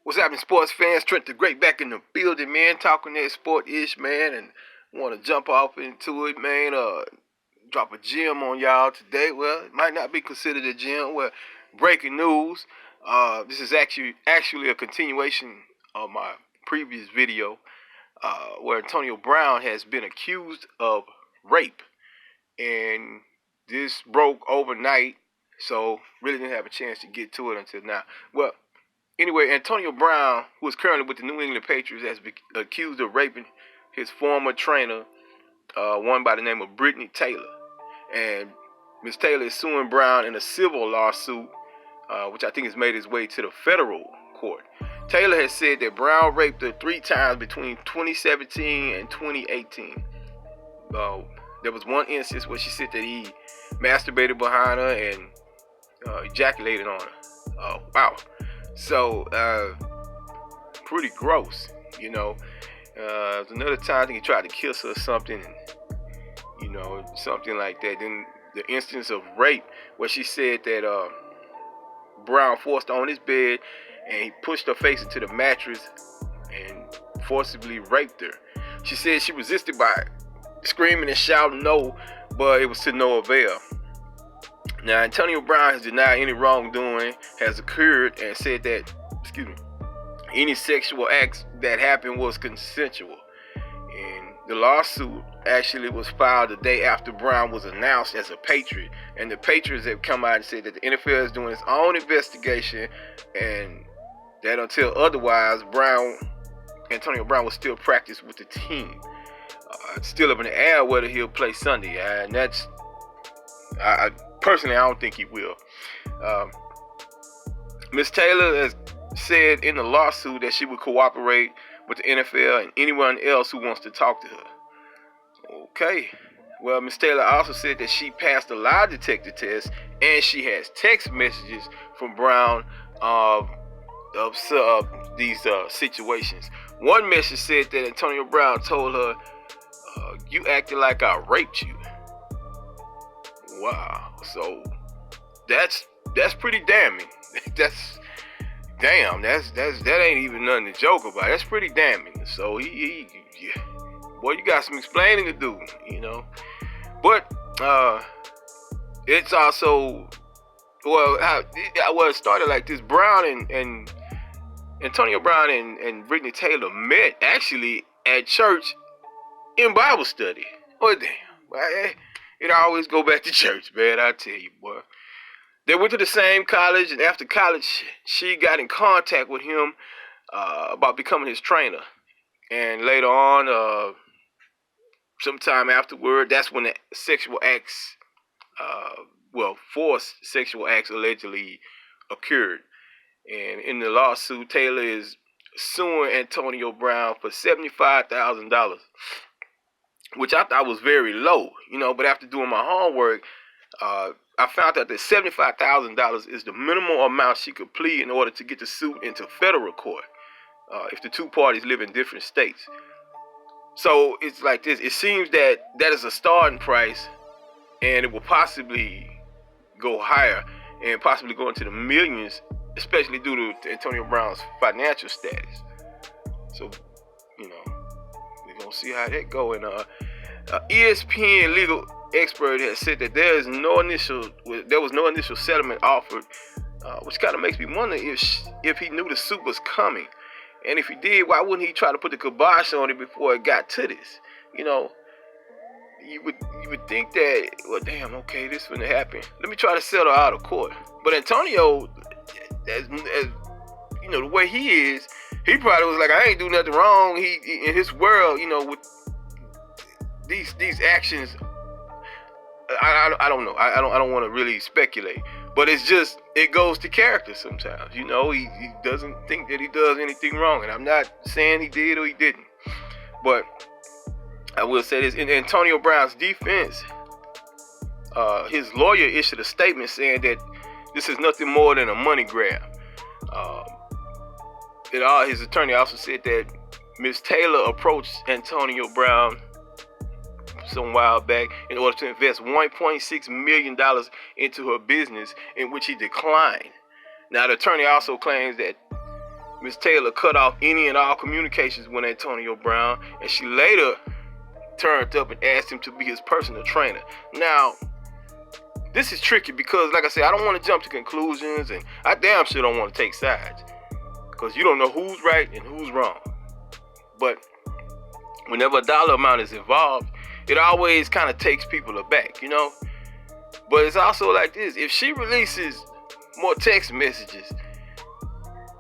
What's happening, sports fans? Trent the Great back in the building, man. Talking that sport-ish, man, and want to jump off into it, man. Drop a gem on y'all today. Well, it might not be considered a gem. Well, breaking news. This is actually a continuation of my previous video, where Antonio Brown has been accused of rape, and this broke overnight. So really didn't have a chance to get to it until now. Well, anyway, Antonio Brown, who is currently with the New England Patriots, has been accused of raping his former trainer, one by the name of Brittany Taylor. And Ms. Taylor is suing Brown in a civil lawsuit, which I think has made its way to the federal court. Taylor has said that Brown raped her 3 times between 2017 and 2018. There was one instance where she said that he masturbated behind her and ejaculated on her. Oh, wow. So, pretty gross, you know. Another time I think he tried to kiss her or something, and, you know, something like that. Then the instance of rape, where she said that Brown forced her on his bed and he pushed her face into the mattress and forcibly raped her. She said she resisted by screaming and shouting no, but it was to no avail. Now, Antonio Brown has denied any wrongdoing has occurred and said that, any sexual acts that happened was consensual. And the lawsuit actually was filed the day after Brown was announced as a Patriot. And the Patriots have come out and said that the NFL is doing its own investigation, and that until otherwise, Antonio Brown will still practice with the team. It's still up in the air whether he'll play Sunday, and that's, personally, I don't think he will. Ms. Taylor has said in the lawsuit that she would cooperate with the NFL and anyone else who wants to talk to her. Okay. Well, Ms. Taylor also said that she passed a lie detector test, and she has text messages from Brown of these situations. One message said that Antonio Brown told her, "You acted like I raped you." Wow. So that's pretty damning. That ain't even nothing to joke about. That's pretty damning. So boy, you got some explaining to do, you know. But it's also, it started like this. Brown and Antonio Brown and Brittany Taylor met actually at church in Bible study. Oh damn, it always go back to church, man. I tell you, boy. They went to the same college, and after college, she got in contact with him about becoming his trainer. And later on, sometime afterward, that's when the sexual acts, forced sexual acts allegedly occurred. And in the lawsuit, Taylor is suing Antonio Brown for $75,000, which I thought was very low, you know. But after doing my homework, I found out that $75,000 is the minimum amount she could plead in order to get the suit into federal court, if the two parties live in different states. So it's like this. It seems that is a starting price, and it will possibly go higher and possibly go into the millions, especially due to Antonio Brown's financial status. So, you know, we're going to see how that go. And ESPN legal expert has said that there was no initial settlement offered, which kind of makes me wonder if he knew the suit was coming, and if he did, why wouldn't he try to put the kibosh on it before it got to this? You know, you would think that, well, damn, okay, this finna happen. Let me try to settle out of court. But Antonio, as you know, the way he is, he probably was like, I ain't do nothing wrong. He in his world, you know, with these actions. I don't know. I don't want to really speculate, but it's just, it goes to character sometimes. You know, he doesn't think that he does anything wrong, and I'm not saying he did or he didn't, but I will say this: in Antonio Brown's defense, his lawyer issued a statement saying that this is nothing more than a money grab. His attorney also said that Ms. Taylor approached Antonio Brown some while back in order to invest $1.6 million into her business, in which he declined. Now, the attorney also claims that Miss Taylor cut off any and all communications with Antonio Brown, and she later turned up and asked him to be his personal trainer. Now, this is tricky because, like I said, I don't want to jump to conclusions, and I damn sure don't want to take sides because you don't know who's right and who's wrong. But whenever a dollar amount is involved, it always kind of takes people aback, you know? But it's also like this. If she releases more text messages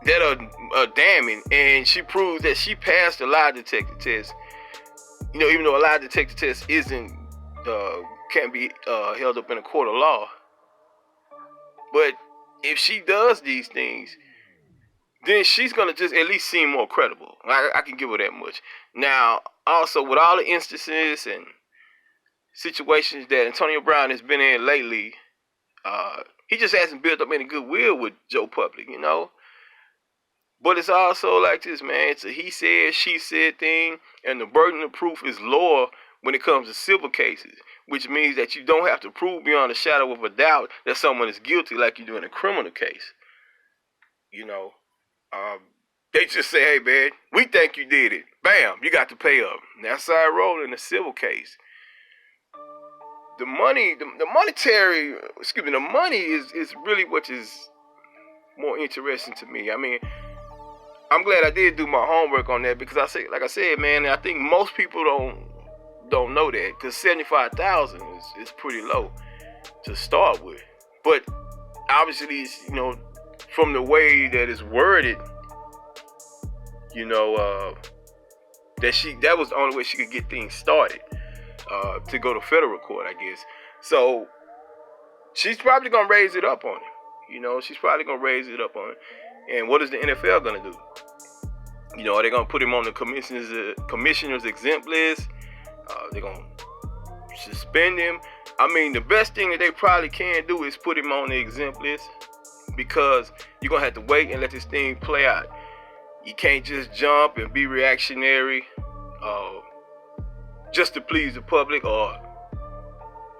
that are damning, and she proves that she passed a lie detector test, you know, even though a lie detector test can't be held up in a court of law. But if she does these things, then she's going to just at least seem more credible. I can give her that much. Now, also, with all the instances and situations that Antonio Brown has been in lately, he just hasn't built up any goodwill with Joe Public, you know? But it's also like this, man. It's a he said, she said thing, and the burden of proof is lower when it comes to civil cases, which means that you don't have to prove beyond a shadow of a doubt that someone is guilty like you do in a criminal case. You know, they just say, hey, man, we think you did it. Bam, you got to pay up. That's how I roll in a civil case. The money is really what is more interesting to me. I mean, I'm glad I did do my homework on that because like I said, man, I think most people don't know that because $75,000 is pretty low to start with. But obviously, you know, from the way that it's worded, you know, that was the only way she could get things started to go to federal court, I guess. So she's probably gonna raise it up on him. You know, she's probably gonna raise it up on him. And what is the NFL gonna do? You know, are they gonna put him on the commissioner's exempt list? They're gonna suspend him. I mean, the best thing that they probably can do is put him on the exempt list because you're gonna have to wait and let this thing play out. You can't just jump and be reactionary just to please the public or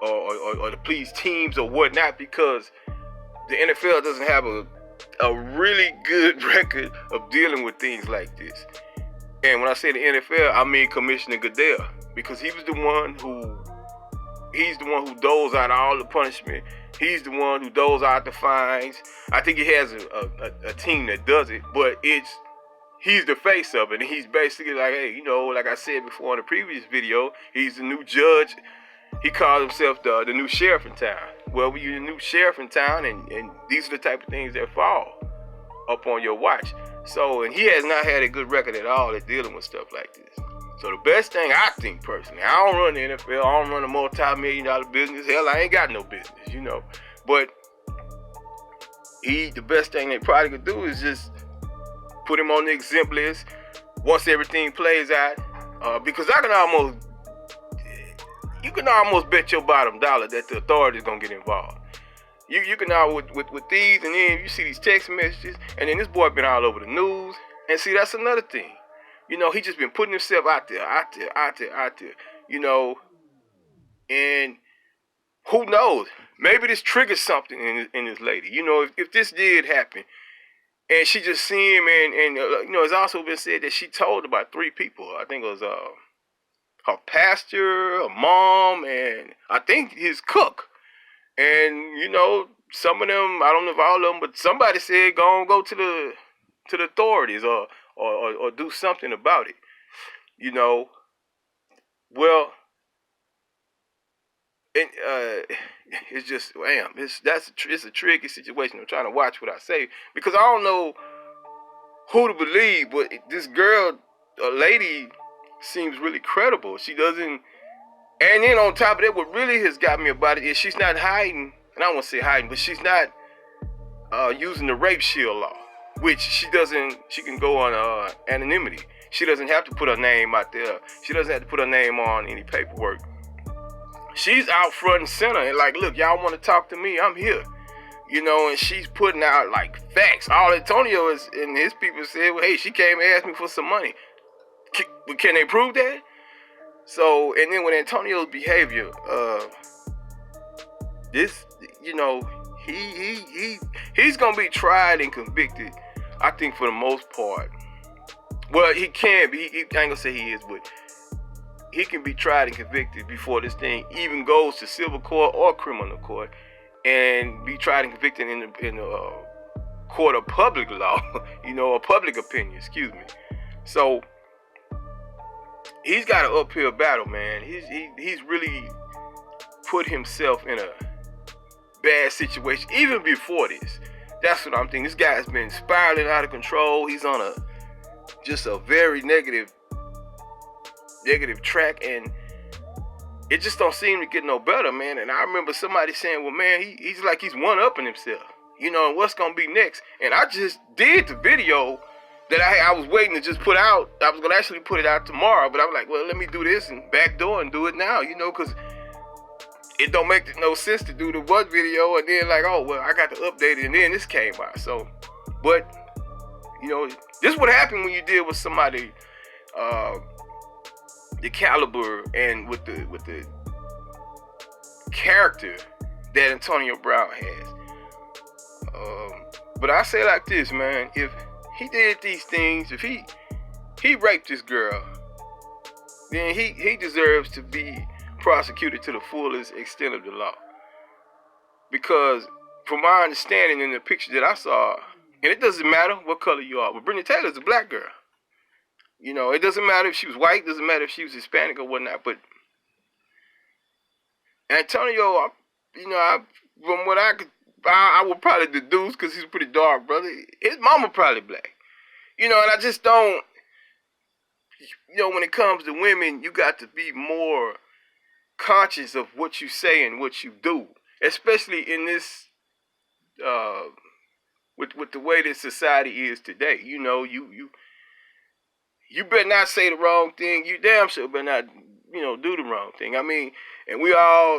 to please teams or whatnot, because the NFL doesn't have a really good record of dealing with things like this. And when I say the NFL, I mean Commissioner Goodell, because he's the one who doles out all the punishment. He's the one who doles out the fines. I think he has a team that does it, but he's the face of it, and he's basically like, hey, you know, like I said before in the previous video, he's the new judge. He calls himself the new sheriff in town. Well, you're the new sheriff in town, and these are the type of things that fall up on your watch. So, and he has not had a good record at all at dealing with stuff like this. So the best thing I think personally, I don't run the NFL, I don't run a multi-million-dollar business. Hell, I ain't got no business, you know. But the best thing they probably could do is just put him on the exempt list once everything plays out. Because you can almost bet your bottom dollar that the authorities gonna get involved. You can now with these, and then you see these text messages, and then this boy been all over the news. And see, that's another thing. You know, he just been putting himself out there, you know, and who knows? Maybe this triggers something in this lady. You know, if this did happen, and she just see him, and you know, it's also been said that she told about 3 people. I think it was her pastor, her mom, and I think his cook. And, you know, some of them, I don't know if all of them, but somebody said go to the authorities or do something about it. You know, well, and it's just, damn, it's a tricky situation. I'm trying to watch what I say because I don't know who to believe, but this girl, a lady, seems really credible. She doesn't. And then on top of that, what really has got me about it is she's not hiding, and I don't want to say hiding, but she's not using the rape shield law, which she can go on anonymity. She doesn't have to put her name out there. She doesn't have to put her name on any paperwork. She's out front and center and like, look, y'all want to talk to me? I'm here. You know, and she's putting out like facts. All Antonio and his people said, well, hey, she came and asked me for some money. Can they prove that? So, and then with Antonio's behavior, this, you know, he's gonna be tried and convicted I think for the most part, well, he can be. I ain't gonna say he is, but he can be tried and convicted before this thing even goes to civil court or criminal court, and be tried and convicted in the court of public law, or public opinion. Excuse me. So he's got an uphill battle, man. He's really put himself in a bad situation even before this. That's what I'm thinking. This guy's been spiraling out of control. He's on just a very negative track, and it just don't seem to get no better, man. And I remember somebody saying, well, man, he's like he's one-upping himself, and what's gonna be next. And I just did the video that I was waiting to just put out. I was gonna actually put it out tomorrow, but I was like, well, let me do this and backdoor and do it now, because it don't make no sense to do the one video and then like, oh, well, I got to update it and then this came out. So, but, this is what happened when you deal with somebody the caliber and with the character that Antonio Brown has. But I say like this, man, if he did these things, if he raped this girl, then he deserves to be prosecuted to the fullest extent of the law. Because from my understanding in the picture that I saw, and it doesn't matter what color you are, but Brittany Taylor's a black girl. It doesn't matter if she was white, doesn't matter if she was Hispanic or whatnot, but Antonio, from what I would probably deduce, because he's a pretty dark brother, his mama probably black. And I just don't, when it comes to women, you got to be more conscious of what you say and what you do, especially in this, with the way that society is today. You better not say the wrong thing. You damn sure better not, do the wrong thing. I mean, and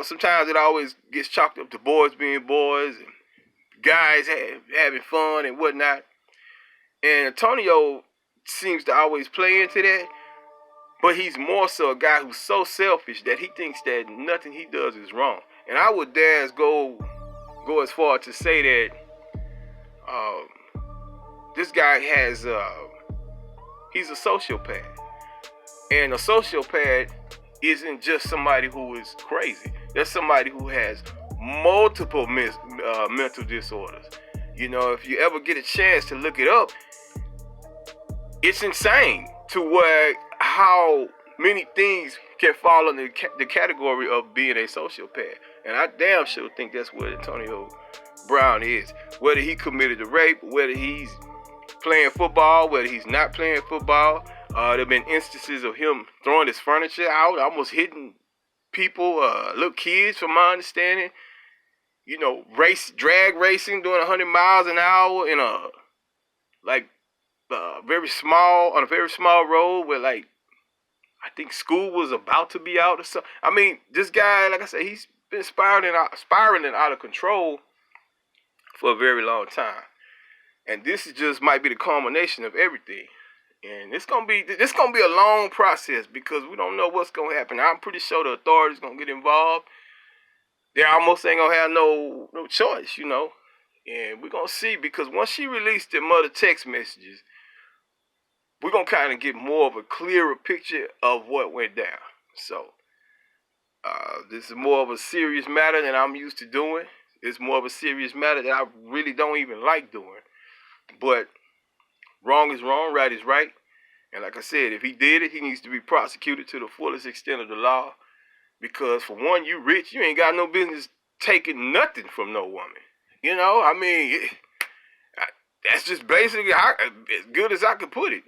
sometimes it always gets chalked up to boys being boys and guys having fun and whatnot. And Antonio seems to always play into that. But he's more so a guy who's so selfish that he thinks that nothing he does is wrong. And I would dare go as far to say that this guy he's a sociopath. And a sociopath isn't just somebody who is crazy. That's somebody who has multiple mental disorders. If you ever get a chance to look it up, it's insane to how many things can fall under the category of being a sociopath. And I damn sure think that's what Antonio Brown is. Whether he committed a rape, whether he's playing football, whether he's not playing football. There have been instances of him throwing his furniture out, almost hitting people, little kids from my understanding. Drag racing, doing 100 miles an hour in a very small road where I think school was about to be out or something. I mean, this guy, like I said, he's been spiraling out of control for a very long time. And this might be the culmination of everything. And this gonna be a long process because we don't know what's gonna happen. I'm pretty sure the authorities gonna get involved. They almost ain't gonna have no choice, And we're gonna see, because once she released them other text messages, we're going to kind of get more of a clearer picture of what went down. So, this is more of a serious matter than I'm used to doing. It's more of a serious matter that I really don't even like doing. But wrong is wrong, right is right. And like I said, if he did it, he needs to be prosecuted to the fullest extent of the law. Because for one, you rich, you ain't got no business taking nothing from no woman. That's just basically as good as I could put it,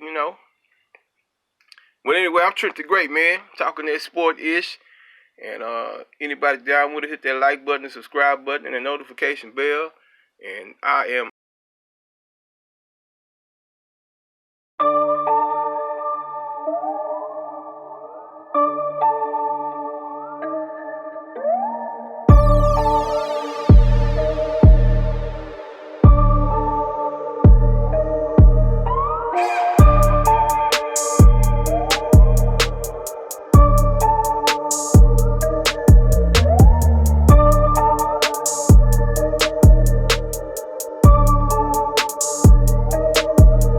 But anyway, I'm Trent the Great, man. Talking that sport-ish. And anybody down with it, hit that like button, the subscribe button, and the notification bell. And I am